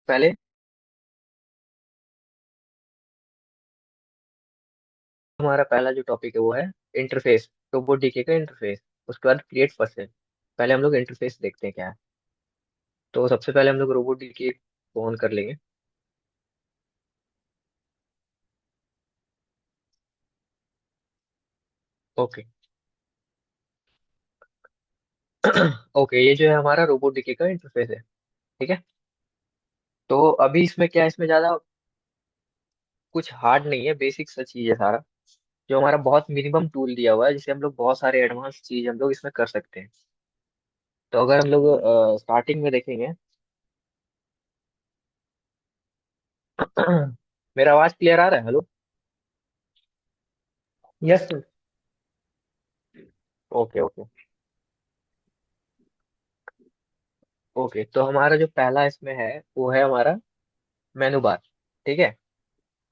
पहले हमारा पहला जो टॉपिक है वो है इंटरफेस। रोबोटिक का इंटरफेस। उसके बाद क्रिएट पर्सन। पहले हम लोग इंटरफेस देखते हैं क्या है। तो सबसे पहले हम लोग रोबोटिक को ऑन कर लेंगे। ओके। ओके, ये जो है हमारा रोबोटिक का इंटरफेस है। ठीक है। तो अभी इसमें क्या है, इसमें ज्यादा कुछ हार्ड नहीं है, बेसिक सा चीज है सारा। जो हमारा बहुत मिनिमम टूल दिया हुआ है, जिससे हम लोग बहुत सारे एडवांस चीज हम लोग इसमें कर सकते हैं। तो अगर हम लोग स्टार्टिंग में देखेंगे। मेरा आवाज क्लियर आ रहा है? Hello. Yes sir. Okay okay. Okay, तो हमारा जो पहला इसमें है वो है हमारा मेनू बार। ठीक है।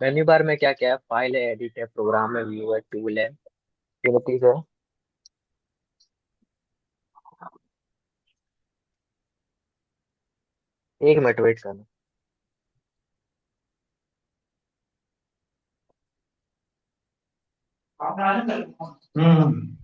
मेन्यू बार में क्या क्या है? फाइल है, एडिट है, प्रोग्राम है, व्यू है, टूल है, एक्टिविटीज है। 1 मिनट वेट करना। हम्म।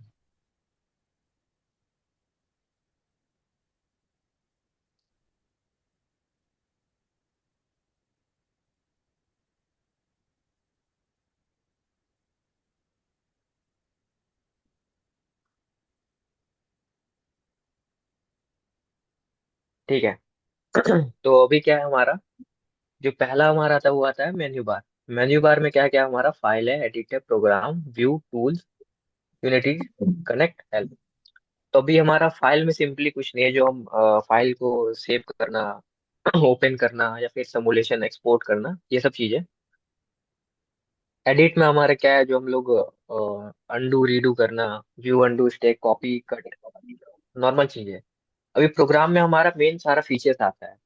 ठीक है। तो अभी क्या है हमारा, जो पहला हमारा आता है वो आता है मेन्यू बार। मेन्यू बार में क्या क्या हमारा फाइल है, एडिट है, program, view, tools, unity, connect, help. तो अभी हमारा फाइल में सिंपली कुछ नहीं है, जो हम फाइल को सेव करना, ओपन करना या फिर सिमुलेशन एक्सपोर्ट करना, ये सब चीजें। एडिट में हमारा क्या है, जो हम लोग अंडू रीडू करना, view undo stack copy cut, normal चीजें। अभी प्रोग्राम में हमारा मेन सारा फीचर्स आता है।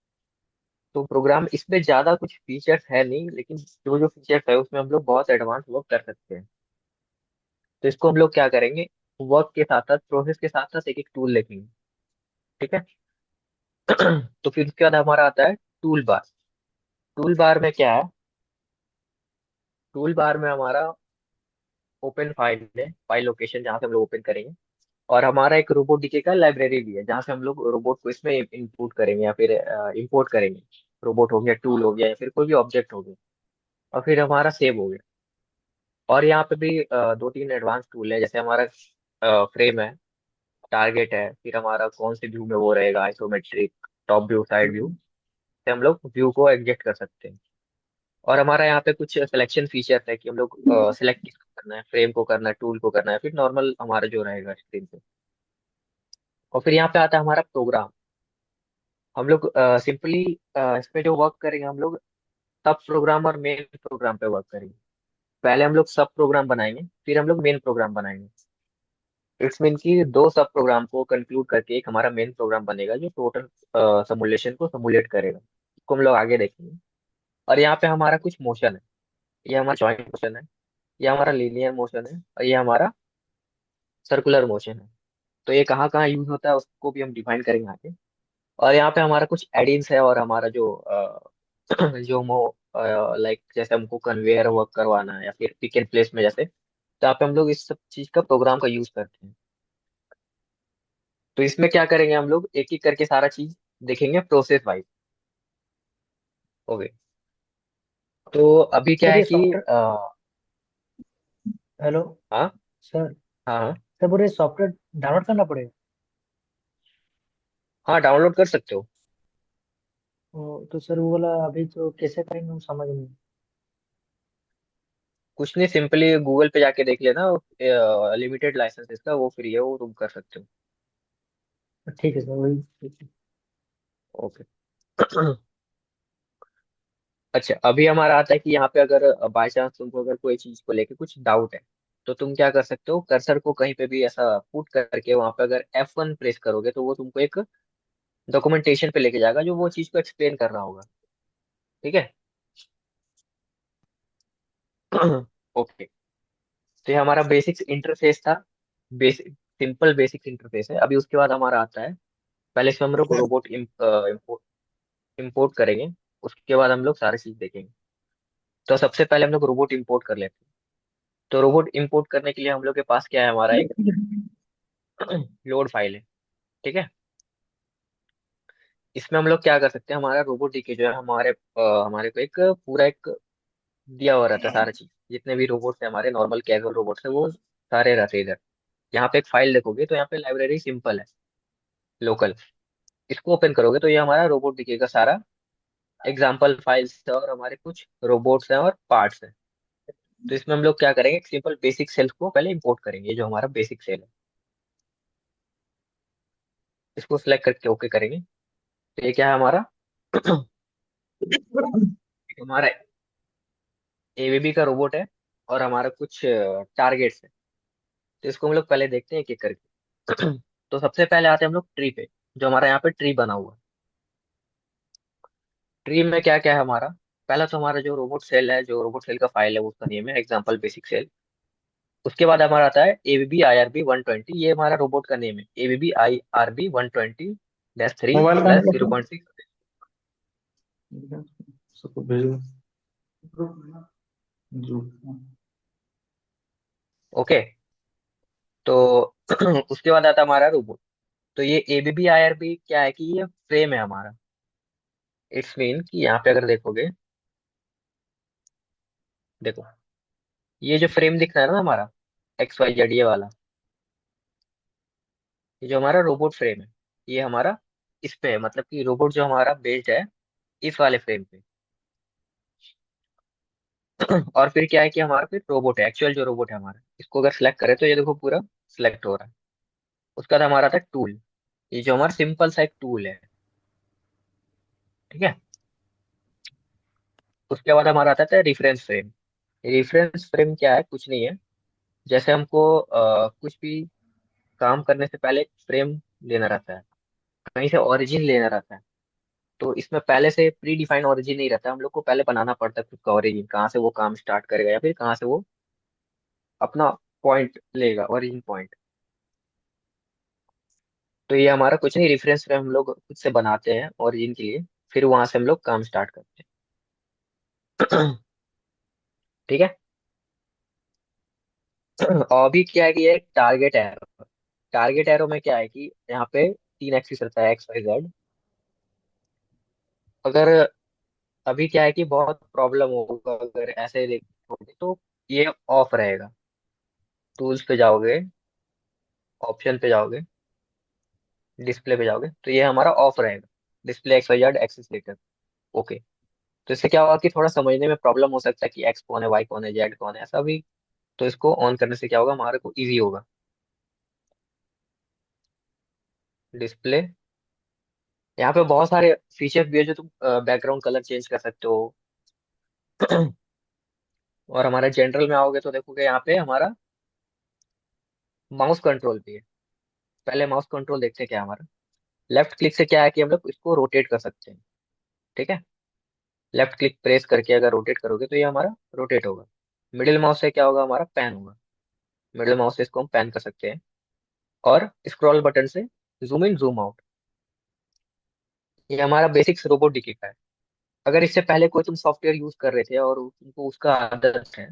तो प्रोग्राम इसमें ज्यादा कुछ फीचर्स है नहीं, लेकिन जो जो फीचर्स है उसमें हम लोग बहुत एडवांस वर्क कर सकते हैं। तो इसको हम लोग क्या करेंगे, वर्क के साथ साथ, प्रोसेस के साथ साथ एक एक टूल देखेंगे। ठीक है। तो फिर उसके बाद हमारा आता है टूल बार। टूल बार में क्या है? टूल बार में हमारा ओपन फाइल है, फाइल लोकेशन जहाँ से हम लोग ओपन करेंगे। और हमारा एक रोबोट डीके का लाइब्रेरी भी है, जहाँ से हम लोग रोबोट को इसमें इनपुट करेंगे या फिर इंपोर्ट करेंगे। रोबोट हो गया, टूल हो गया, या फिर कोई भी ऑब्जेक्ट हो गया। और फिर हमारा सेव हो गया। और यहाँ पे भी 2-3 एडवांस टूल है, जैसे हमारा फ्रेम है, टारगेट है, फिर हमारा कौन से व्यू में वो रहेगा, isometric, top view, side view, से हम लोग व्यू को एडजस्ट कर सकते हैं। और हमारा यहाँ पे कुछ सिलेक्शन फीचर है कि हम लोग सिलेक्ट किसको करना है, फ्रेम को करना है, टूल को करना है, फिर नॉर्मल हमारा जो रहेगा स्क्रीन पे। और फिर यहाँ पे आता है हमारा प्रोग्राम। हम लोग सिंपली इस पे जो वर्क करेंगे, हम लोग सब प्रोग्राम और मेन प्रोग्राम पे वर्क करेंगे। पहले हम लोग सब प्रोग्राम बनाएंगे, फिर हम लोग मेन प्रोग्राम बनाएंगे। इट्स मीन कि दो सब प्रोग्राम को कंक्लूड करके एक हमारा मेन प्रोग्राम बनेगा, जो टोटल सिमुलेशन को सिमुलेट करेगा। इसको हम लोग आगे देखेंगे। और यहाँ पे हमारा कुछ मोशन है। ये हमारा जॉइंट मोशन है, ये हमारा लीनियर मोशन है, और ये हमारा सर्कुलर मोशन है। तो ये कहाँ कहाँ यूज होता है उसको भी हम डिफाइन करेंगे आगे। और यहाँ पे हमारा कुछ एडिन्स है, और हमारा जो जो मो लाइक जैसे हमको कन्वेयर वर्क करवाना है या फिर पिक एंड प्लेस में जैसे, तो यहाँ पे हम लोग इस सब चीज का प्रोग्राम का यूज करते हैं। तो इसमें क्या करेंगे, हम लोग एक एक करके सारा चीज देखेंगे प्रोसेस वाइज। ओके। तो अभी क्या सर है ये कि सॉफ्टवेयर। हेलो। हाँ सर। हाँ हाँ। सर पूरे सॉफ्टवेयर डाउनलोड करना पड़ेगा? हाँ, डाउनलोड कर सकते हो। तो सर वो वाला अभी तो कैसे करेंगे, वो समझ नहीं। कुछ नहीं, सिंपली गूगल पे जाके देख लेना। लिमिटेड लाइसेंस इसका वो फ्री है, वो तुम कर सकते हो। ठीक है सर, वही ठीक है। ओके। अच्छा, अभी हमारा आता है कि यहाँ पे अगर बाय चांस तुमको अगर कोई चीज को लेके कुछ डाउट है, तो तुम क्या कर सकते हो, कर्सर को कहीं पे भी ऐसा पुट करके वहां पे अगर F1 प्रेस करोगे, तो वो तुमको एक डॉक्यूमेंटेशन पे लेके जाएगा, जो वो चीज को एक्सप्लेन कर रहा होगा। ठीक है। ओके। तो ये हमारा बेसिक इंटरफेस था। बेसिक, सिंपल बेसिक इंटरफेस है। अभी उसके बाद हमारा आता है, पहले से हम लोग रोबोट इम्पोर्ट करेंगे। उसके बाद हम लोग सारी चीज देखेंगे। तो सबसे पहले हम लोग रोबोट इंपोर्ट कर लेते हैं। तो रोबोट इंपोर्ट करने के लिए हम लोग के पास क्या है, हमारा एक लोड फाइल है। ठीक है। इसमें हम लोग क्या कर सकते हैं, हमारा रोबोट डीके जो है, हमारे को एक पूरा एक दिया हुआ रहता है सारा चीज। जितने भी रोबोट्स है हमारे, नॉर्मल कैजुअल रोबोट्स है, वो सारे रहते हैं इधर। यहाँ पे एक फाइल देखोगे तो यहाँ पे लाइब्रेरी सिंपल है, लोकल। इसको ओपन करोगे तो ये हमारा रोबोट दिखेगा सारा। एग्जाम्पल फाइल्स है और हमारे कुछ रोबोट्स हैं और पार्ट्स हैं। तो इसमें हम लोग क्या करेंगे, एक सिंपल बेसिक सेल को पहले इंपोर्ट करेंगे, ये जो हमारा बेसिक सेल है। इसको सिलेक्ट करके ओके करेंगे। तो ये क्या है हमारा एक हमारा एवीबी का रोबोट है, और हमारा कुछ टारगेट्स है। तो इसको हम लोग पहले देखते हैं एक एक करके। तो सबसे पहले आते हैं हम लोग ट्री पे, जो हमारा यहाँ पे ट्री बना हुआ है। ट्री में क्या क्या है हमारा, पहला तो हमारा जो रोबोट सेल है, जो रोबोट सेल का फाइल है, वो उसका नेम है एग्जाम्पल बेसिक सेल। उसके बाद हमारा आता है ABB IRB 120, ये हमारा रोबोट का नेम है, ABB IRB 120 -3 मोबाइल कहाँ स्लैश है जीरो आपका? पॉइंट सिक्स सबको भेज दो ग्रुप में ना। जो ओके। तो उसके बाद आता है हमारा रोबोट। तो ये ABB IRB क्या है कि ये फ्रेम है हमारा। इट्स मीन कि यहाँ पे अगर देखोगे, देखो ये जो फ्रेम दिख रहा है ना हमारा, XYZ ये वाला, ये जो हमारा रोबोट फ्रेम है, ये हमारा इस पे है, मतलब कि रोबोट जो हमारा बेस्ड है इस वाले फ्रेम पे। और फिर क्या है कि हमारा फिर रोबोट है, एक्चुअल जो रोबोट है हमारा, इसको अगर सिलेक्ट करें तो ये देखो पूरा सिलेक्ट हो रहा है। उसके बाद हमारा था टूल, ये जो हमारा सिंपल सा एक टूल है। ठीक है। उसके बाद हमारा आता था रेफरेंस फ्रेम। रेफरेंस फ्रेम क्या है, कुछ नहीं है। जैसे हमको कुछ भी काम करने से पहले एक फ्रेम लेना रहता है, कहीं से ओरिजिन लेना रहता है। तो इसमें पहले से प्री डिफाइंड ओरिजिन नहीं रहता, हम लोग को पहले बनाना पड़ता है खुद का ओरिजिन, कहाँ से वो काम स्टार्ट करेगा या फिर कहाँ से वो अपना पॉइंट लेगा, ओरिजिन पॉइंट। तो ये हमारा कुछ नहीं, रेफरेंस फ्रेम हम लोग खुद से बनाते हैं ओरिजिन के लिए, फिर वहां से हम लोग काम स्टार्ट करते हैं। ठीक है। और भी क्या है कि ये टारगेट एरो, टारगेट एरो में क्या है कि यहाँ पे तीन एक्सिस रहता है, XYZ। अगर अभी क्या है कि बहुत प्रॉब्लम होगा अगर ऐसे देखोगे तो ये ऑफ रहेगा। टूल्स पे जाओगे, ऑप्शन पे जाओगे, डिस्प्ले पे जाओगे, तो ये हमारा ऑफ रहेगा, display XYZ axis letter. Okay. तो इससे क्या होगा कि थोड़ा समझने में प्रॉब्लम हो सकता है कि एक्स कौन है, वाई कौन है, जेड कौन है, ऐसा भी। तो इसको ऑन करने से क्या होगा, हमारे को इजी होगा। डिस्प्ले, यहाँ पे बहुत सारे फीचर्स भी है, जो तुम बैकग्राउंड कलर चेंज कर सकते हो। और हमारा जनरल में आओगे तो देखोगे यहाँ पे हमारा माउस कंट्रोल भी है। पहले माउस कंट्रोल देखते हैं क्या है हमारा। लेफ्ट क्लिक से क्या है कि हम लोग इसको रोटेट कर सकते हैं। ठीक है। लेफ्ट क्लिक प्रेस करके अगर रोटेट करोगे तो ये हमारा रोटेट होगा। मिडिल माउस से क्या होगा, हमारा पैन होगा। मिडिल माउस से इसको हम पैन कर सकते हैं। और स्क्रॉल बटन से जूम इन जूम आउट। ये हमारा बेसिक्स रोबोट डीके का है। अगर इससे पहले कोई तुम सॉफ्टवेयर यूज कर रहे थे और तुमको उसका आदत है,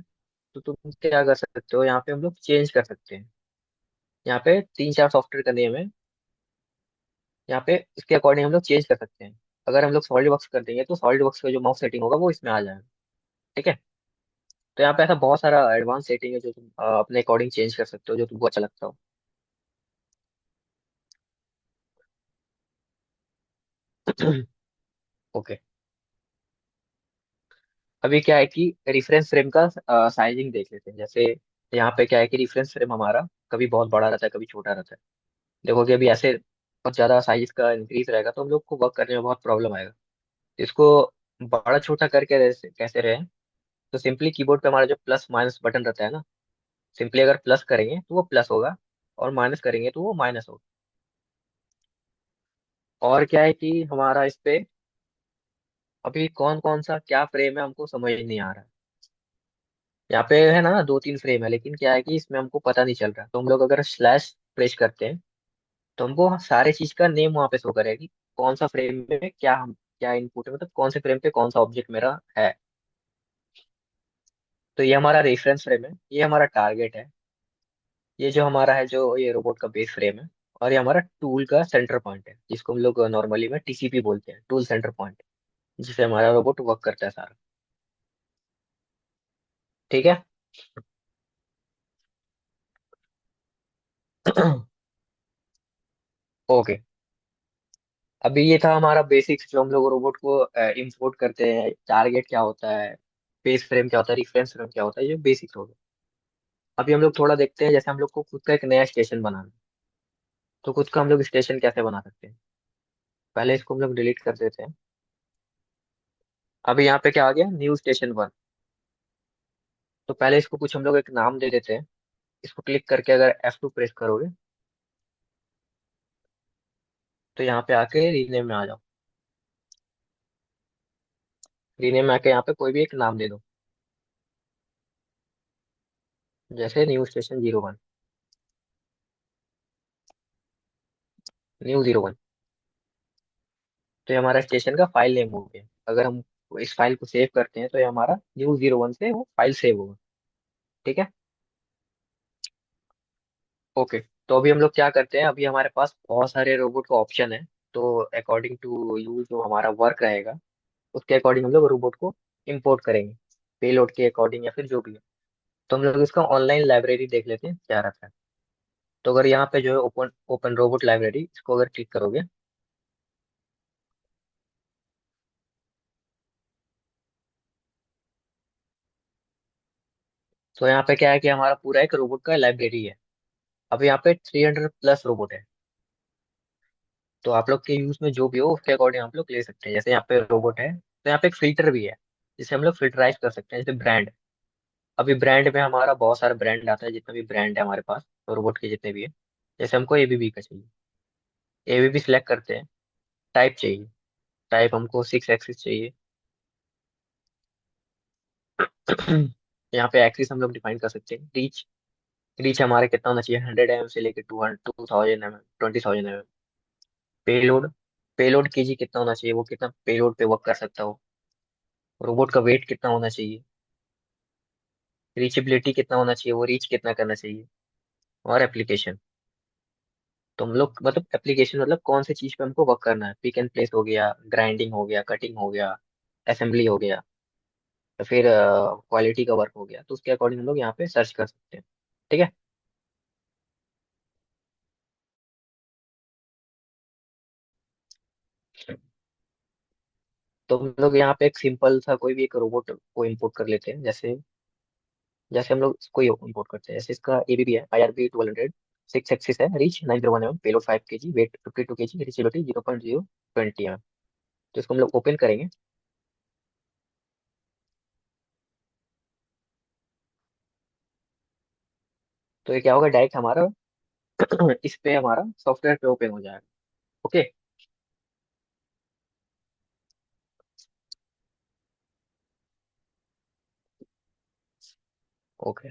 तो तुम क्या कर सकते हो, यहाँ पे हम लोग चेंज कर सकते हैं। यहाँ पे तीन चार सॉफ्टवेयर का नेम है, यहाँ पे इसके अकॉर्डिंग हम लोग चेंज कर सकते हैं। अगर हम लोग सॉलिड वर्क्स कर देंगे तो सॉलिड वर्क्स का जो माउस सेटिंग होगा वो इसमें आ जाएगा। ठीक है। तो यहाँ पे ऐसा बहुत सारा एडवांस सेटिंग है जो तुम अपने अकॉर्डिंग चेंज कर सकते हो, जो तुमको अच्छा लगता हो। ओके। अभी क्या है कि रेफरेंस फ्रेम का साइजिंग देख लेते हैं। जैसे यहाँ पे क्या है कि रेफरेंस फ्रेम हमारा कभी बहुत बड़ा रहता है, कभी छोटा रहता है। देखोगे अभी ऐसे बहुत ज्यादा साइज का इंक्रीज रहेगा तो हम लोग को वर्क करने में बहुत प्रॉब्लम आएगा। इसको बड़ा छोटा करके कैसे रहे, तो सिंपली कीबोर्ड पे हमारा जो प्लस माइनस बटन रहता है ना, सिंपली अगर प्लस करेंगे तो वो प्लस होगा, और माइनस करेंगे तो वो माइनस होगा। और क्या है कि हमारा इस पे अभी कौन कौन सा क्या फ्रेम है हमको समझ नहीं आ रहा है। यहाँ पे है ना दो तीन फ्रेम है, लेकिन क्या है कि इसमें हमको पता नहीं चल रहा। तो हम लोग अगर स्लैश प्रेस करते हैं तो हमको सारे चीज का नेम वहां पे शो करेगा कि कौन सा फ्रेम में क्या हम क्या इनपुट है, मतलब कौन से फ्रेम पे कौन सा ऑब्जेक्ट मेरा है। तो ये हमारा रेफरेंस फ्रेम है, ये हमारा टारगेट है, ये जो हमारा है जो ये रोबोट का बेस फ्रेम है, और ये हमारा टूल का सेंटर पॉइंट है जिसको हम लोग नॉर्मली में टीसीपी बोलते हैं, टूल सेंटर पॉइंट, जिससे हमारा रोबोट वर्क करता है सारा। ठीक है। ओके। अभी ये था हमारा बेसिक्स जो हम लोग रोबोट को इंपोर्ट करते हैं, टारगेट क्या होता है, बेस फ्रेम क्या होता है, रिफरेंस फ्रेम क्या होता है, ये बेसिक्स हो गया। अभी हम लोग थोड़ा देखते हैं, जैसे हम लोग को खुद का एक नया स्टेशन बनाना है, तो खुद का हम लोग स्टेशन कैसे बना सकते हैं। पहले इसको हम लोग डिलीट कर देते हैं। अभी यहाँ पे क्या आ गया, न्यू स्टेशन 1। तो पहले इसको कुछ हम लोग एक नाम दे देते हैं। इसको क्लिक करके अगर F2 प्रेस करोगे, तो यहाँ पे आके रीनेम में आ जाओ। रीनेम में आके यहाँ पे कोई भी एक नाम दे दो, जैसे न्यू स्टेशन 01, न्यू 01। तो ये हमारा स्टेशन का फाइल नेम हो गया। अगर हम इस फाइल को सेव करते हैं तो ये हमारा न्यू 01 से वो फाइल सेव होगा। ठीक है। ओके। तो अभी हम लोग क्या करते हैं, अभी हमारे पास बहुत सारे रोबोट का ऑप्शन है। तो अकॉर्डिंग टू यू जो हमारा वर्क रहेगा, उसके अकॉर्डिंग हम लोग रोबोट को इम्पोर्ट करेंगे, पेलोड के अकॉर्डिंग या फिर जो भी है। तो हम लोग इसका ऑनलाइन लाइब्रेरी देख लेते हैं क्या रहता है। तो अगर यहाँ पे जो है ओपन ओपन रोबोट लाइब्रेरी, इसको अगर क्लिक करोगे, तो यहाँ पे क्या है कि हमारा पूरा एक रोबोट का लाइब्रेरी है। अब यहाँ पे 300+ रोबोट है। तो आप लोग के यूज में जो भी हो उसके अकॉर्डिंग आप लोग ले सकते हैं। जैसे यहाँ पे रोबोट है, तो यहाँ पे एक फिल्टर भी है जिसे हम लोग फिल्टराइज कर सकते हैं, जैसे ब्रांड। अभी ब्रांड में हमारा बहुत सारा ब्रांड आता है, जितना भी ब्रांड है हमारे पास रोबोट के जितने भी है। जैसे हमको एबीबी का चाहिए, एबीबी सिलेक्ट करते हैं। टाइप चाहिए, टाइप हमको 6 एक्सिस चाहिए। यहाँ पे एक्सिस हम लोग डिफाइन कर सकते हैं। रीच, रीच हमारे कितना होना चाहिए, 100 mm से लेकर 2000 mm, 20,000 mm। Payload, payload KG कितना होना चाहिए, वो कितना पेलोड पे वर्क कर सकता हो। रोबोट का वेट कितना होना चाहिए। रीचेबिलिटी कितना होना चाहिए, वो रीच कितना करना चाहिए। और एप्लीकेशन, तो हम लोग मतलब एप्लीकेशन मतलब कौन सी चीज पे हमको वर्क करना है, पिक एंड प्लेस हो गया, ग्राइंडिंग हो गया, कटिंग हो गया, असेंबली हो गया, या फिर क्वालिटी का वर्क हो गया। तो उसके अकॉर्डिंग हम लोग यहाँ पे सर्च कर सकते हैं। ठीक है। तो हम लोग यहाँ पे एक सिंपल सा कोई भी एक रोबोट को इम्पोर्ट कर लेते हैं। जैसे जैसे हम लोग इसको इम्पोर्ट करते हैं, जैसे इसका एबीबी है, IRB 1200, 6 एक्सिस है, reach 901 mm, payload 5 kg, weight 52 kg, reachability 0.020 mm। तो इसको हम लोग ओपन करेंगे। तो ये क्या होगा, डायरेक्ट हमारा इस पे हमारा सॉफ्टवेयर पे ओपन हो जाएगा। ओके। ओके।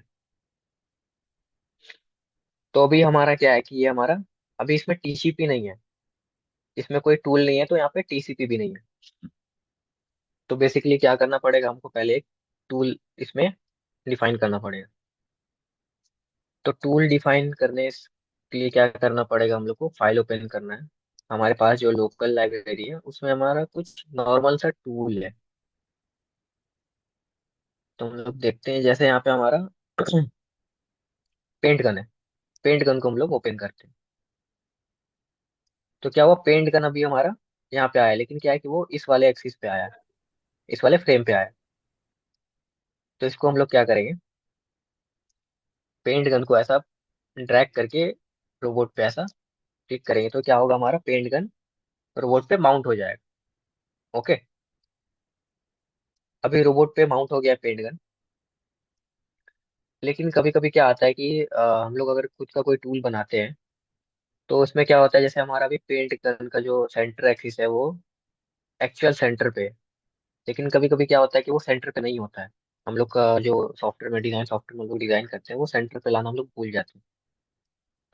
तो अभी हमारा क्या है कि ये हमारा, अभी इसमें टीसीपी नहीं है, इसमें कोई टूल नहीं है, तो यहाँ पे टीसीपी भी नहीं है। तो बेसिकली क्या करना पड़ेगा, हमको पहले एक टूल इसमें डिफाइन करना पड़ेगा। तो टूल डिफाइन करने के लिए क्या करना पड़ेगा, हम लोग को फाइल ओपन करना है। हमारे पास जो लोकल लाइब्रेरी है उसमें हमारा कुछ नॉर्मल सा टूल है। तो हम लोग देखते हैं, जैसे यहाँ पे हमारा पेंट गन है। पेंट गन को हम लोग ओपन करते हैं। तो क्या हुआ, पेंट गन अभी हमारा यहाँ पे आया है, लेकिन क्या है कि वो इस वाले एक्सिस पे आया है, इस वाले फ्रेम पे आया है। तो इसको हम लोग क्या करेंगे, पेंट गन को ऐसा ड्रैग करके रोबोट पे ऐसा क्लिक करेंगे, तो क्या होगा, हमारा पेंट गन रोबोट पे माउंट हो जाएगा। ओके। अभी रोबोट पे माउंट हो गया पेंट गन। लेकिन कभी कभी क्या आता है कि हम लोग अगर खुद का कोई टूल बनाते हैं, तो उसमें क्या होता है, जैसे हमारा अभी पेंट गन का जो सेंटर एक्सिस है वो एक्चुअल सेंटर पे है। लेकिन कभी कभी क्या होता है कि वो सेंटर पे नहीं होता है। हम लोग का जो सॉफ्टवेयर में हम लोग डिजाइन करते हैं, वो सेंटर पे लाना हम लोग भूल जाते हैं।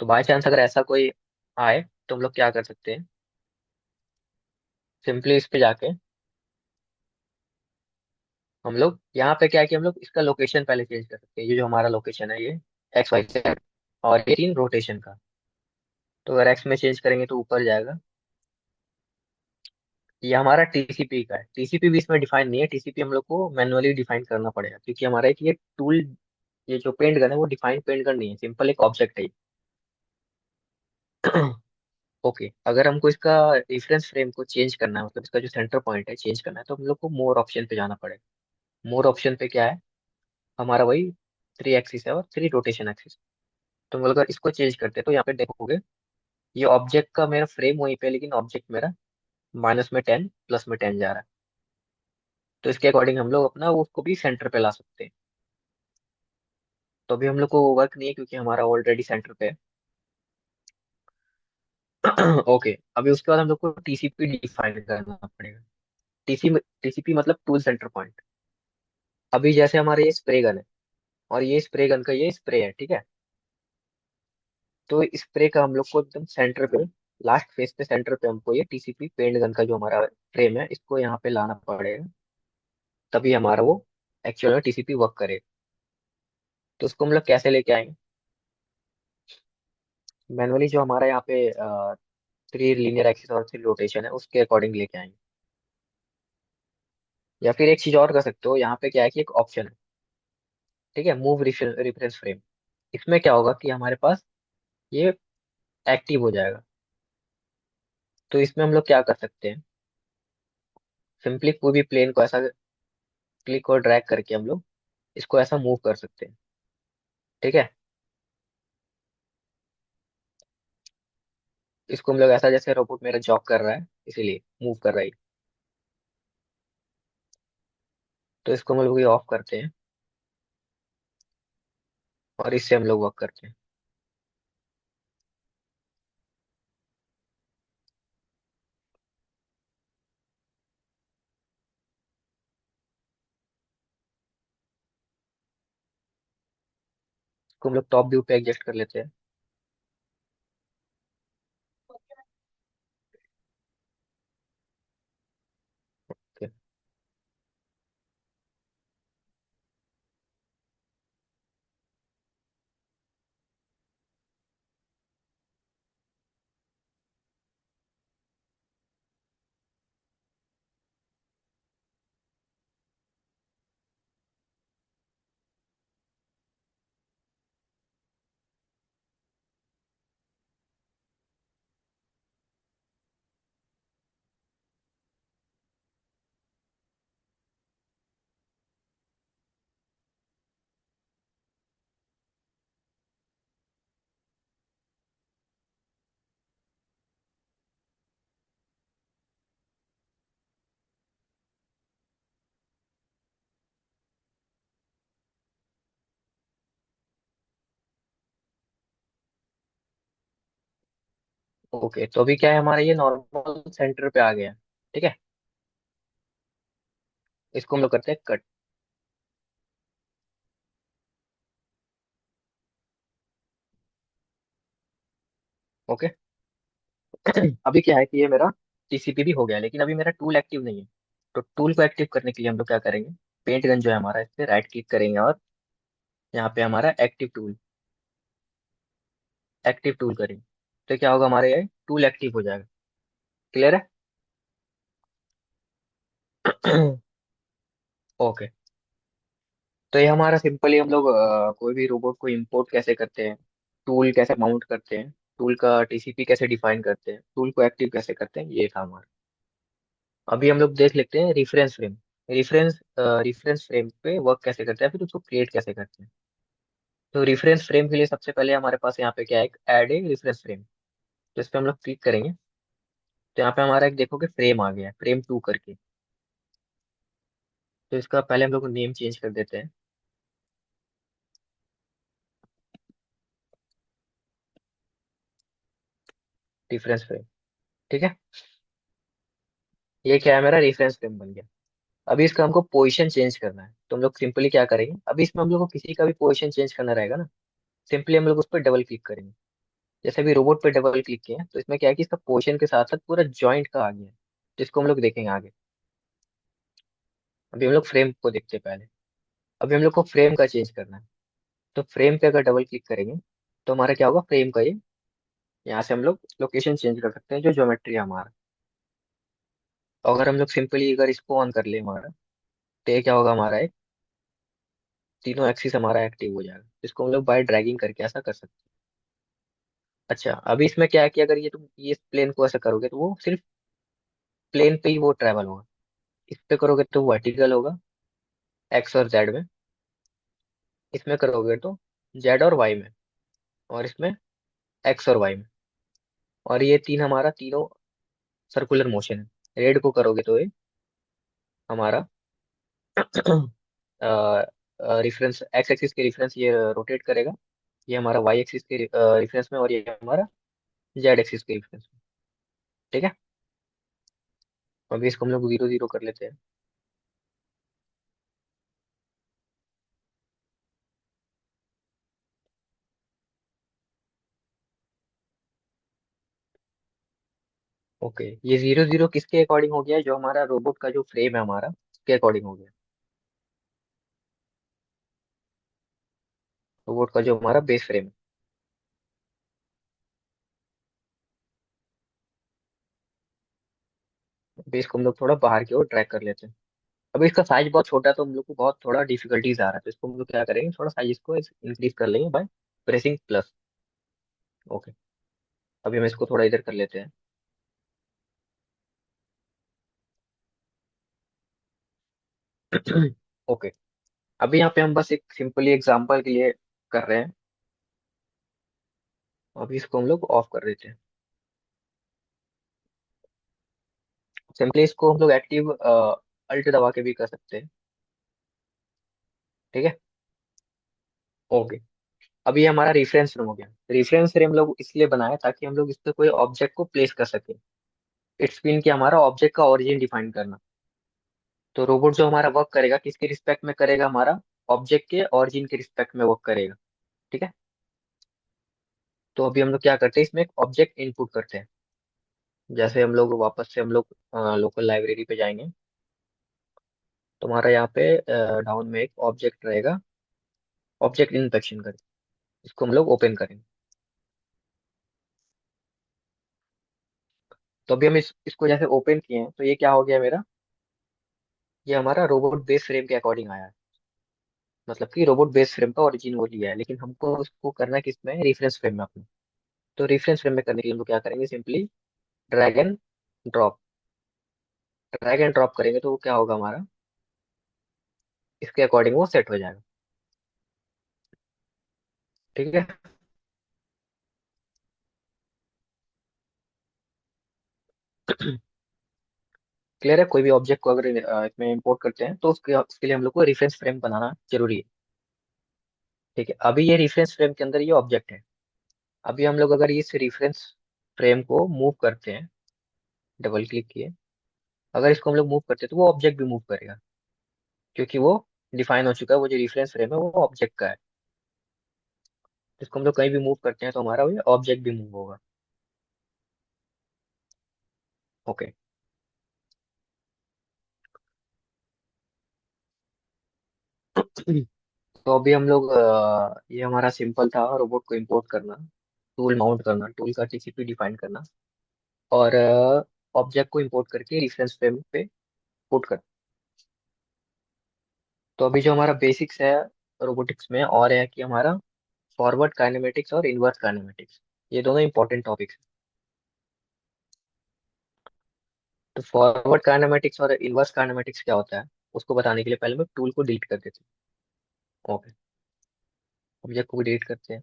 तो बाई चांस अगर ऐसा कोई आए, तो हम लोग क्या कर सकते हैं, सिंपली इस पे जाके हम लोग यहाँ पे क्या है कि हम लोग इसका लोकेशन पहले चेंज कर सकते हैं। ये जो हमारा लोकेशन है, ये XYZ, और ये 3 रोटेशन का। तो अगर एक्स में चेंज करेंगे तो ऊपर जाएगा। ये हमारा टीसीपी का है। टीसीपी भी इसमें डिफाइन नहीं है। टीसीपी हम लोग को मैनुअली डिफाइन करना पड़ेगा, क्योंकि हमारा एक ये टूल, ये जो पेंट गन है वो डिफाइन पेंट गन नहीं है, सिंपल एक ऑब्जेक्ट है। ओके, अगर हमको इसका रेफरेंस फ्रेम को चेंज करना है, मतलब इसका जो सेंटर पॉइंट है चेंज करना है, तो हम लोग को मोर ऑप्शन पे जाना पड़ेगा। मोर ऑप्शन पे क्या है, हमारा वही 3 एक्सिस है और 3 रोटेशन एक्सिस। तो हम लोग अगर इसको चेंज करते हैं तो यहाँ पे देखोगे ये ऑब्जेक्ट का मेरा फ्रेम वहीं पे है, लेकिन ऑब्जेक्ट मेरा -10 +10 जा रहा है। तो इसके अकॉर्डिंग हम लोग अपना वो उसको भी सेंटर पे ला सकते हैं। तो अभी हम लोग को वर्क नहीं है, क्योंकि हमारा ऑलरेडी सेंटर पे है। ओके, अभी उसके बाद हम लोग को टीसीपी डिफाइन करना पड़ेगा। टीसी टीसीपी मतलब टूल सेंटर पॉइंट। अभी जैसे हमारे ये स्प्रे गन है, और ये स्प्रे गन का ये स्प्रे है, ठीक है। तो स्प्रे का हम लोग को एकदम सेंटर पे, लास्ट फेस पे, सेंटर पे हमको ये टीसीपी पेंट गन का जो हमारा फ्रेम है, इसको यहाँ पे लाना पड़ेगा। तभी हमारा वो एक्चुअल में टीसीपी वर्क करेगा। तो उसको हम लोग कैसे लेके आएंगे? मैनुअली जो हमारा यहाँ पे 3 लीनियर एक्सिस और 3 रोटेशन है, उसके अकॉर्डिंग लेके आएंगे। या फिर एक चीज और कर सकते हो, यहाँ पे क्या है कि एक ऑप्शन है, ठीक है, मूव रेफरेंस फ्रेम। इसमें क्या होगा कि हमारे पास ये एक्टिव हो जाएगा। तो इसमें हम लोग क्या कर सकते हैं, सिंपली कोई भी प्लेन को ऐसा क्लिक और ड्रैग करके हम लोग इसको ऐसा मूव कर सकते हैं, ठीक है। इसको हम लोग ऐसा, जैसे रोबोट मेरा जॉब कर रहा है इसीलिए मूव कर रहा है। तो इसको हम लोग ये ऑफ करते हैं, और इससे हम लोग वर्क करते हैं। इसको हम लोग टॉप व्यू पे एडजस्ट कर लेते हैं। Okay. ओके, तो अभी क्या है, हमारा ये नॉर्मल सेंटर पे आ गया, ठीक है। इसको हम लोग करते हैं कट। ओके। अभी क्या है कि ये मेरा टीसीपी भी हो गया, लेकिन अभी मेरा टूल एक्टिव नहीं है। तो टूल को एक्टिव करने के लिए हम लोग क्या करेंगे, पेंट गन जो है हमारा, इस पे राइट क्लिक करेंगे, और यहाँ पे हमारा एक्टिव टूल करेंगे। तो क्या होगा, हमारे ये टूल एक्टिव हो जाएगा। क्लियर है? ओके। तो ये हमारा सिंपली हम लोग कोई भी रोबोट को इंपोर्ट कैसे करते हैं, टूल कैसे माउंट करते हैं, टूल का टीसीपी कैसे डिफाइन करते हैं, टूल को एक्टिव कैसे करते हैं, ये था हमारा। अभी हम लोग देख लेते हैं रिफरेंस फ्रेम। रिफरेंस फ्रेम पे वर्क कैसे करते हैं, फिर उसको क्रिएट कैसे करते हैं। तो रिफरेंस फ्रेम के लिए सबसे पहले हमारे पास यहाँ पे क्या है, ऐड ए रिफरेंस फ्रेम। तो इस पे हम लोग क्लिक करेंगे, तो यहाँ पे हमारा एक देखोगे फ्रेम आ गया है, frame 2 करके। तो इसका पहले हम लोग नेम चेंज कर देते हैं, रिफरेंस फ्रेम, ठीक है। ये क्या है, मेरा रेफरेंस फ्रेम बन गया। अभी इसका हमको पोजीशन चेंज करना है, तो हम लोग सिंपली क्या करेंगे, अभी इसमें हम लोग को किसी का भी पोजीशन चेंज करना रहेगा ना, सिंपली हम लोग उस पर डबल क्लिक करेंगे। जैसे अभी रोबोट पे डबल क्लिक किए हैं, तो इसमें क्या है कि इसका पोजीशन के साथ साथ पूरा जॉइंट का आ गया है। जिसको हम लोग देखेंगे आगे। अभी हम लोग फ्रेम को देखते हैं पहले। अभी हम लोग को फ्रेम का चेंज करना है। तो फ्रेम पे अगर डबल क्लिक करेंगे तो हमारा क्या होगा, फ्रेम का ये यहाँ से हम लोग लोकेशन चेंज कर सकते हैं, जो ज्योमेट्री है हमारा। तो अगर हम लोग सिंपली अगर इसको ऑन कर ले हमारा, तो ये क्या होगा, हमारा एक तीनों एक्सिस हमारा एक्टिव हो जाएगा, जिसको हम लोग बाय ड्रैगिंग करके ऐसा कर सकते हैं। अच्छा, अभी इसमें क्या है कि अगर ये तुम ये प्लेन को ऐसा करोगे तो वो सिर्फ प्लेन पे ही वो ट्रेवल होगा। इस पे करोगे तो वर्टिकल होगा, एक्स और जेड में। इसमें करोगे तो जेड और वाई में। और इसमें एक्स और वाई में। और ये तीन हमारा तीनों सर्कुलर मोशन है। रेड को करोगे तो ये हमारा रिफरेंस, एक्स एक्सिस के रिफरेंस ये रोटेट करेगा। ये हमारा वाई एक्सिस के रिफरेंस में, और ये हमारा जेड एक्सिस के रिफरेंस में। ठीक है। अभी इसको हम लोग 0 0 कर लेते हैं। ओके, ये 0 0 किसके अकॉर्डिंग हो गया, जो हमारा रोबोट का जो फ्रेम है हमारा, उसके अकॉर्डिंग हो गया। रोबोट का जो हमारा बेस फ्रेम है। बेस को हम लोग थोड़ा बाहर की ओर ट्रैक कर लेते हैं। अभी इसका साइज बहुत छोटा है, तो हम लोग को बहुत थोड़ा डिफिकल्टीज आ रहा है, तो इसको हम लोग क्या करेंगे, थोड़ा साइज इसको इंक्रीज कर लेंगे बाय प्रेसिंग प्लस। ओके। अभी हम इसको थोड़ा इधर कर लेते हैं। ओके। अभी यहाँ पे हम बस एक सिंपली एग्जांपल के लिए कर रहे हैं। अभी इसको हम लोग ऑफ कर देते हैं। सिंपली इसको हम लोग एक्टिव अल्ट दबा के भी कर सकते हैं। ठीक है। ओके। अभी ये हमारा रेफरेंस फ्रेम हो गया। रेफरेंस फ्रेम लोग इसलिए बनाया ताकि हम लोग इस पे कोई ऑब्जेक्ट को प्लेस कर सके। इट्स मीन कि हमारा ऑब्जेक्ट का ओरिजिन डिफाइन करना। तो रोबोट जो हमारा वर्क करेगा किसके रिस्पेक्ट में करेगा, हमारा ऑब्जेक्ट के ओरिजिन के रिस्पेक्ट में वर्क करेगा। ठीक है। तो अभी हम लोग क्या करते हैं, इसमें एक ऑब्जेक्ट इनपुट करते हैं। जैसे हम लोग वापस से हम लोग लोकल लाइब्रेरी पे जाएंगे। तो हमारा यहाँ पे डाउन में एक ऑब्जेक्ट रहेगा, ऑब्जेक्ट इंस्पेक्शन करें। इसको हम लोग ओपन करेंगे। तो अभी हम इसको जैसे ओपन किए हैं, तो ये क्या हो गया मेरा, ये हमारा रोबोट बेस फ्रेम के अकॉर्डिंग आया है। मतलब कि रोबोट बेस फ्रेम का ओरिजिन वो लिया है, लेकिन हमको उसको करना है किसमें, रेफरेंस फ्रेम में अपने। तो रेफरेंस फ्रेम में करने के लिए हम लोग क्या करेंगे, simply drag and drop. Drag and drop करेंगे तो वो क्या होगा हमारा, इसके अकॉर्डिंग वो सेट हो जाएगा। ठीक है। क्लियर है। कोई भी ऑब्जेक्ट को अगर इसमें इंपोर्ट करते हैं तो उसके लिए हम लोग को रेफरेंस फ्रेम बनाना जरूरी है। ठीक है। अभी ये रेफरेंस फ्रेम के अंदर ये ऑब्जेक्ट है। अभी हम लोग अगर इस रेफरेंस फ्रेम को मूव करते हैं, डबल क्लिक किए, अगर इसको हम लोग मूव करते हैं तो वो ऑब्जेक्ट भी मूव करेगा, क्योंकि वो डिफाइन हो चुका है, वो जो रेफरेंस फ्रेम है वो ऑब्जेक्ट का है। इसको हम लोग कहीं भी मूव करते हैं तो हमारा वो ऑब्जेक्ट भी मूव होगा। ओके। तो अभी हम लोग ये हमारा सिंपल था, रोबोट को इंपोर्ट करना, टूल माउंट करना, टूल का टीसीपी डिफाइन करना, और ऑब्जेक्ट को इंपोर्ट करके रेफरेंस फ्रेम पे पुट करना। तो अभी जो हमारा बेसिक्स है रोबोटिक्स में, और है कि हमारा फॉरवर्ड काइनेमेटिक्स और इनवर्स काइनेमेटिक्स, ये दोनों इंपॉर्टेंट टॉपिक्स हैं। तो फॉरवर्ड काइनेमेटिक्स और इनवर्स काइनेमेटिक्स क्या होता है, उसको बताने के लिए पहले मैं टूल को डिलीट कर देती हूँ। ओके। ऑब्जेक्ट को डिलीट करते हैं।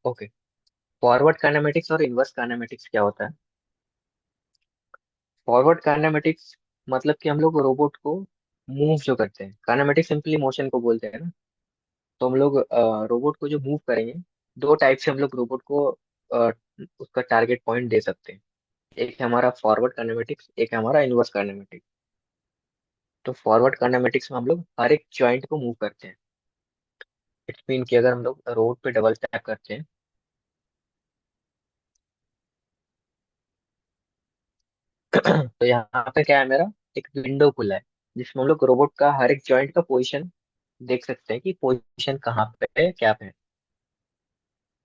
ओके। फॉरवर्ड काइनेमेटिक्स और इनवर्स काइनेमेटिक्स क्या होता है। फॉरवर्ड काइनेमेटिक्स मतलब कि हम लोग रोबोट को मूव जो करते हैं, काइनेमेटिक्स सिंपली मोशन को बोलते हैं ना। तो हम लोग रोबोट को जो मूव करेंगे, दो टाइप से हम लोग रोबोट को उसका टारगेट पॉइंट दे सकते हैं। एक है हमारा फॉरवर्ड काइनेमेटिक्स, एक है हमारा इनवर्स काइनेमेटिक्स। तो फॉरवर्ड काइनेमेटिक्स में हम लोग हर एक जॉइंट को मूव करते हैं। इट्स मीन कि अगर हम लोग रोड पे डबल टैप करते हैं तो यहाँ पे क्या है मेरा, एक विंडो खुला है जिसमें हम लोग रोबोट का हर एक जॉइंट का पोजीशन देख सकते हैं कि पोजीशन कहाँ पे है, क्या पे है।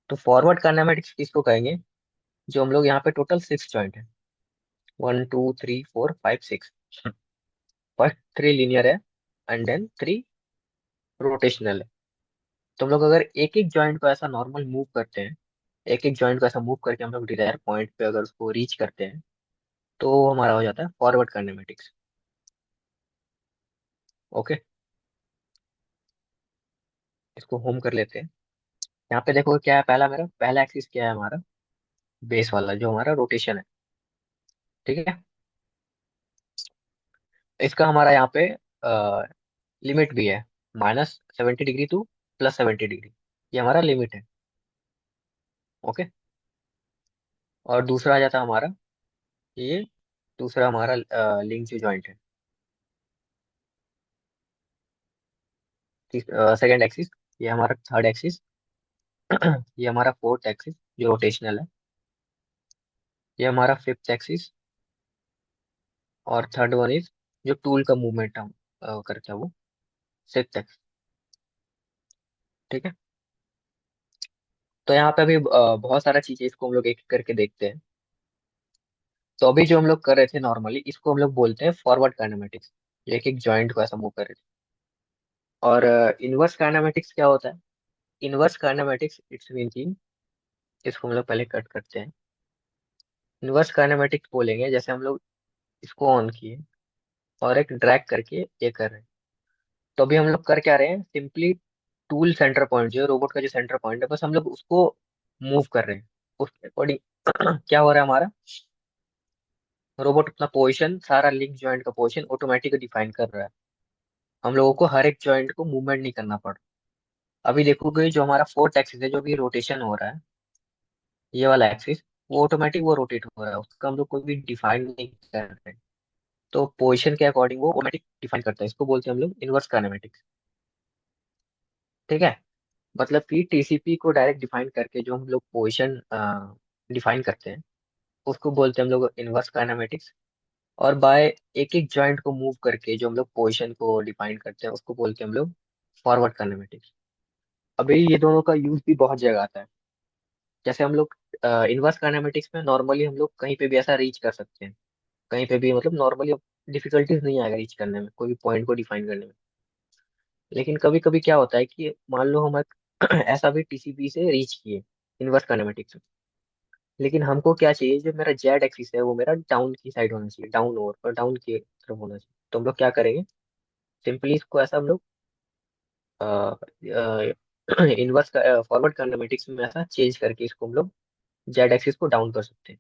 तो फॉरवर्ड काइनेमेटिक्स किसको कहेंगे, जो हम लोग यहाँ पे टोटल 6 जॉइंट है, 1 2 3 4 5 6। फर्स्ट 3 लीनियर है, एंड देन 3 रोटेशनल है। तो हम लोग अगर एक एक जॉइंट को ऐसा नॉर्मल मूव करते हैं, एक एक जॉइंट को ऐसा मूव करके हम लोग डिजायर पॉइंट पे अगर उसको रीच करते हैं, तो वो हमारा हो जाता है फॉरवर्ड काइनेमेटिक्स। ओके, इसको होम कर लेते हैं। यहाँ पे देखो क्या है, पहला मेरा पहला एक्सिस क्या है हमारा, बेस वाला जो हमारा रोटेशन है। ठीक है, इसका हमारा यहाँ पे लिमिट भी है, -70 डिग्री टू +70 डिग्री, ये हमारा लिमिट है। ओके, और दूसरा आ जाता है हमारा ये, दूसरा हमारा लिंक जो जॉइंट है, सेकेंड एक्सिस, ये हमारा थर्ड एक्सिस, ये हमारा फोर्थ एक्सिस जो रोटेशनल है, ये हमारा फिफ्थ एक्सिस, और थर्ड वन इज जो टूल का मूवमेंट हम करते हैं वो सिक्स एक्सिस। ठीक है, तो यहाँ पे अभी बहुत सारा चीजें, इसको हम लोग एक एक करके देखते हैं। तो अभी जो हम लोग कर रहे थे नॉर्मली, इसको हम लोग बोलते हैं फॉरवर्ड काइनेमेटिक्स, एक एक जॉइंट को ऐसा मूव कर रहे थे। और इनवर्स काइनेमेटिक्स क्या होता है, इनवर्स काइनेमेटिक्स इट्स मीन की, इसको हम लोग पहले कट करते हैं। इनवर्स काइनेमेटिक्स बोलेंगे जैसे हम लोग इसको ऑन किए और एक ड्रैग करके ये कर रहे हैं, तो अभी हम लोग कर क्या रहे हैं, सिंपली टूल सेंटर पॉइंट जो रोबोट का जो सेंटर पॉइंट है, बस हम लोग उसको मूव कर रहे हैं उसके अकॉर्डिंग। क्या हो रहा है हमारा, रोबोट अपना पोजीशन, सारा लिंक जॉइंट का पोजीशन ऑटोमेटिक डिफाइन कर रहा है। हम लोगों को हर एक जॉइंट को मूवमेंट नहीं करना पड़ रहा। अभी देखोगे जो हमारा फोर्थ एक्सिस है, जो भी रोटेशन हो रहा है, ये वाला एक्सिस, वो ऑटोमेटिक वो रोटेट हो रहा है, उसका हम लोग कोई भी डिफाइन नहीं कर रहे। तो पोजीशन के अकॉर्डिंग वो ऑटोमेटिक डिफाइन करता है, इसको बोलते हैं हम लोग इनवर्स काइनेमेटिक्स। ठीक है, मतलब कि टीसीपी को डायरेक्ट डिफाइन करके जो हम लोग पोजीशन डिफाइन करते हैं, उसको बोलते हैं हम लोग इनवर्स काइनेमेटिक्स। और बाय एक एक जॉइंट को मूव करके जो हम लोग पोजीशन को डिफाइन करते हैं, उसको बोलते हैं हम लोग फॉरवर्ड काइनेमेटिक्स। अभी ये दोनों का यूज भी बहुत जगह आता है। जैसे हम लोग इनवर्स काइनेमेटिक्स में नॉर्मली हम लोग कहीं पे भी ऐसा रीच कर सकते हैं, कहीं पे भी, मतलब नॉर्मली डिफिकल्टीज नहीं आएगा रीच करने में, कोई भी पॉइंट को डिफाइन करने में। लेकिन कभी कभी क्या होता है कि मान लो हम ऐसा भी टीसीपी से रीच किए इनवर्स काइनेमेटिक्स में, लेकिन हमको क्या चाहिए, जो मेरा जेड एक्सिस है वो मेरा डाउन की साइड होना चाहिए, डाउन और डाउन की तरफ होना चाहिए। तो हम लोग क्या करेंगे, सिंपली इसको ऐसा हम लोग इनवर्स फॉरवर्ड काइनेमेटिक्स में ऐसा चेंज करके इसको हम लोग जेड एक्सिस को डाउन कर सकते हैं।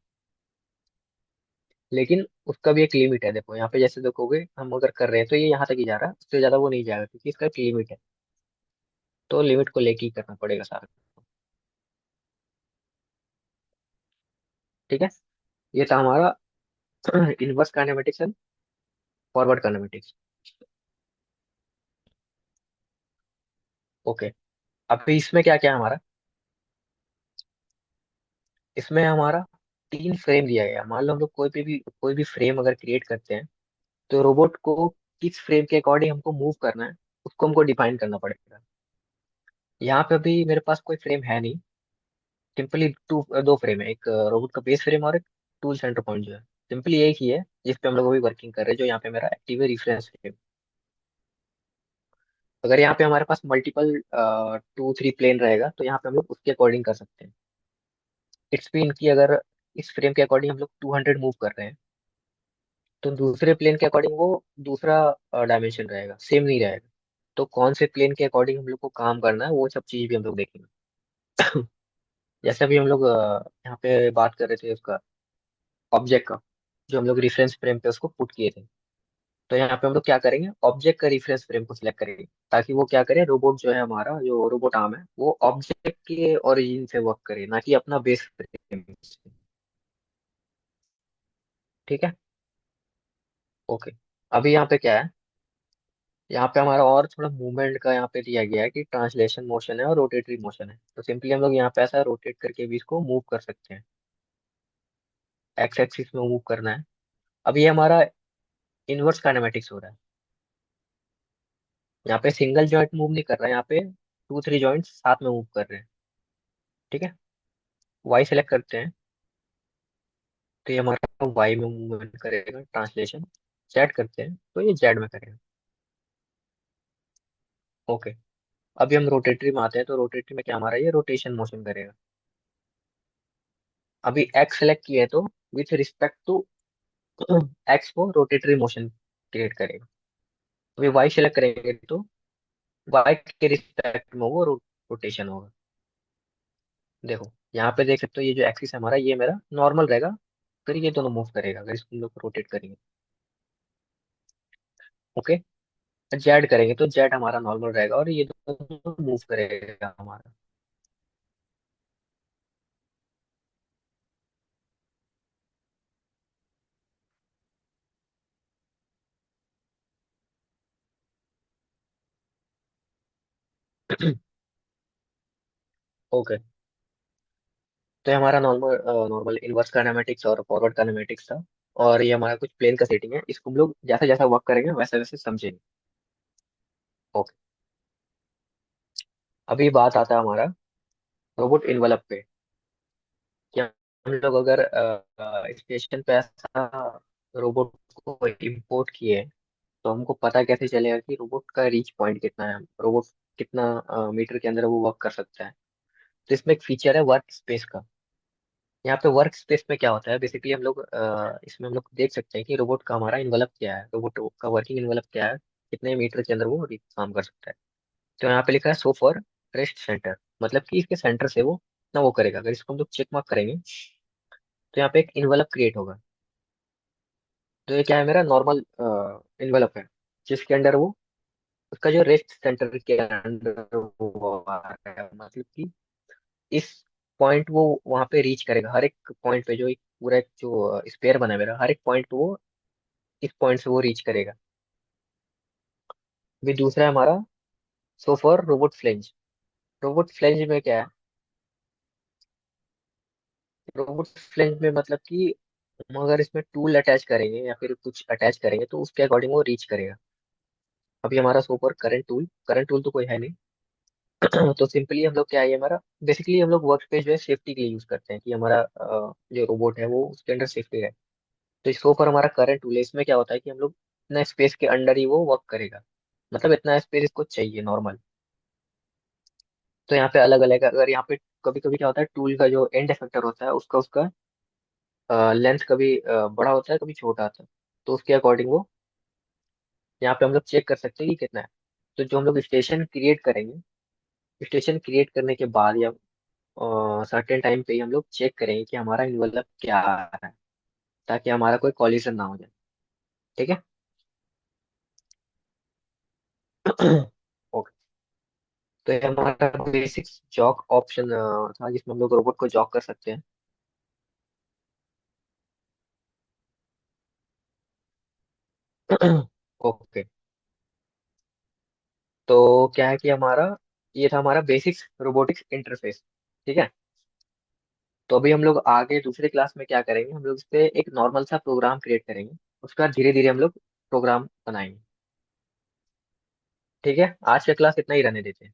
लेकिन उसका भी एक लिमिट है, देखो यहाँ पे जैसे देखोगे हम अगर कर रहे हैं तो ये यहाँ तक ही जा रहा है, उससे ज्यादा वो नहीं जाएगा क्योंकि इसका एक लिमिट है। तो लिमिट को लेके ही करना पड़ेगा सारा। ठीक है, ये था हमारा inverse kinematics and forward kinematics. Okay, अब इसमें क्या क्या है हमारा, इसमें हमारा 3 फ्रेम दिया गया है। मान लो हम लोग कोई भी फ्रेम अगर क्रिएट करते हैं, तो रोबोट को किस फ्रेम के अकॉर्डिंग हमको मूव करना है, उसको हमको डिफाइन करना पड़ेगा। यहाँ पे अभी मेरे पास कोई फ्रेम है नहीं, सिंपली दो फ्रेम है, एक रोबोट का बेस फ्रेम और एक टूल सेंटर पॉइंट जो है, सिंपली एक ही है जिस पे हम लोग अभी वर्किंग कर रहे हैं, जो यहाँ पे मेरा एक्टिव है रिफरेंस फ्रेम। अगर यहाँ पे हमारे पास मल्टीपल 2 3 प्लेन रहेगा, तो यहाँ पे हम लोग उसके अकॉर्डिंग कर सकते हैं। इट्स मीन की अगर इस फ्रेम के अकॉर्डिंग हम लोग 200 मूव कर रहे हैं, तो दूसरे प्लेन के अकॉर्डिंग वो दूसरा डायमेंशन रहेगा, सेम नहीं रहेगा। तो कौन से प्लेन के अकॉर्डिंग हम लोग को काम करना है, वो सब चीज भी हम लोग देखेंगे। जैसे अभी हम लोग यहाँ पे बात कर रहे थे उसका, ऑब्जेक्ट का, जो हम लोग रेफरेंस फ्रेम पे उसको पुट किए थे। तो यहाँ पे हम लोग क्या करेंगे, ऑब्जेक्ट का रेफरेंस फ्रेम को सिलेक्ट करेंगे, ताकि वो क्या करे, रोबोट जो है हमारा, जो रोबोट आर्म है, वो ऑब्जेक्ट के ओरिजिन से वर्क करे, ना कि अपना बेस फ्रेम से। ठीक है, ओके। अभी यहाँ पे क्या है, यहाँ पे हमारा और थोड़ा मूवमेंट का यहाँ पे दिया गया है कि ट्रांसलेशन मोशन है और रोटेटरी मोशन है। तो सिंपली हम लोग यहाँ पे ऐसा रोटेट करके भी इसको मूव कर सकते हैं, एक्स एक्सिस में मूव करना है, अब ये हमारा इनवर्स काइनेमेटिक्स हो रहा है। यहाँ पे सिंगल जॉइंट मूव नहीं कर रहा है, यहाँ पे टू थ्री जॉइंट्स साथ में मूव कर रहे हैं। ठीक है। वाई सेलेक्ट करते हैं, तो ये हमारा वाई में मूवमेंट करेगा ट्रांसलेशन। जेड करते हैं तो ये जेड में करेगा। ओके। अभी हम रोटेटरी में आते हैं, तो रोटेटरी में क्या हमारा ये रोटेशन मोशन करेगा। अभी एक्स सेलेक्ट किया है तो विथ रिस्पेक्ट टू एक्स को रोटेटरी मोशन क्रिएट करेगा। अभी वाई सेलेक्ट करेंगे तो वाई के रिस्पेक्ट में वो रोटेशन होगा। देखो यहाँ पे देख सकते हो, ये जो एक्सिस है हमारा, ये मेरा नॉर्मल रहेगा। फिर ये दोनों मूव करेगा अगर इसको हम लोग रोटेट करेंगे। ओके। जेड करेंगे तो जेड हमारा नॉर्मल रहेगा और ये दोनों मूव करेगा हमारा। ओके। तो ये हमारा नॉर्मल नॉर्मल इनवर्स काइनेमेटिक्स और फॉरवर्ड काइनेमेटिक्स था। और ये हमारा कुछ प्लेन का सेटिंग है, इसको हम लोग जैसा जैसा वर्क करेंगे वैसे वैसे समझेंगे। ओके। अभी बात आता है हमारा रोबोट इन्वेलप पे। कि हम लोग अगर स्टेशन पे ऐसा रोबोट को इम्पोर्ट किए, तो हमको पता कैसे चलेगा कि रोबोट का रीच पॉइंट कितना है, रोबोट कितना मीटर के अंदर वो वर्क कर सकता है। तो इसमें एक फीचर है वर्क स्पेस का। यहाँ पे वर्क स्पेस में क्या होता है बेसिकली, हम लोग इसमें हम लोग देख सकते हैं कि रोबोट का हमारा इन्वेलप क्या है, रोबोट का वर्किंग इन्वेलप क्या है, कितने मीटर के अंदर वो काम कर सकता है। तो यहाँ पे लिखा है सो फॉर रेस्ट सेंटर, मतलब कि इसके सेंटर से वो ना वो करेगा। अगर इसको हम लोग चेक मार्क करेंगे तो यहाँ पे एक इन्वेलप क्रिएट होगा। तो ये क्या है, मेरा नॉर्मल इन्वेलप है, जिसके अंदर वो उसका जो रेस्ट सेंटर के अंदर वो आ रहा है, मतलब कि इस पॉइंट वो वहां पे रीच करेगा। हर एक पॉइंट पे जो एक पूरा एक जो स्पेयर बना है मेरा, हर एक पॉइंट पे वो इस पॉइंट से वो रीच करेगा। भी दूसरा है हमारा so for robot flange. Robot flange में क्या है, रोबोट फ्लेंज में मतलब कि हम अगर इसमें टूल अटैच करेंगे या फिर कुछ अटैच करेंगे तो उसके अकॉर्डिंग वो रीच करेगा। अभी हमारा सो फॉर करंट टूल तो कोई है नहीं। तो सिंपली हम लोग क्या है, ये हमारा बेसिकली हम लोग वर्क स्पेस जो है सेफ्टी के लिए यूज करते हैं कि हमारा जो रोबोट है वो उसके अंदर सेफ्टी है। तो इसके ऊपर हमारा करंट टूल है, इसमें क्या होता है कि हम लोग इतना स्पेस के अंदर ही वो वर्क करेगा, मतलब इतना स्पेस इसको चाहिए नॉर्मल। तो यहाँ पे अलग अलग, अगर यहाँ पे कभी कभी क्या होता है, टूल का जो एंड इफेक्टर होता है उसका उसका लेंथ कभी बड़ा होता है कभी छोटा आता है। तो उसके अकॉर्डिंग वो यहाँ पे हम लोग चेक कर सकते हैं कि कितना है। तो जो हम लोग स्टेशन क्रिएट करेंगे, स्टेशन क्रिएट करने के बाद या सर्टेन टाइम पे ही हम लोग चेक करेंगे कि हमारा इन्वॉल्व क्या आ रहा है, ताकि हमारा कोई कॉलिजन ना हो जाए। ठीक है। ओके। तो ये हमारा बेसिक जॉक ऑप्शन था, जिसमें हम लोग रोबोट को जॉक कर सकते हैं। ओके। तो क्या है कि हमारा ये था हमारा बेसिक्स रोबोटिक्स इंटरफेस। ठीक है। तो अभी हम लोग आगे दूसरे क्लास में क्या करेंगे, हम लोग इस पे एक नॉर्मल सा प्रोग्राम क्रिएट करेंगे, उसका धीरे धीरे हम लोग प्रोग्राम बनाएंगे। ठीक है, आज का क्लास इतना ही रहने देते हैं।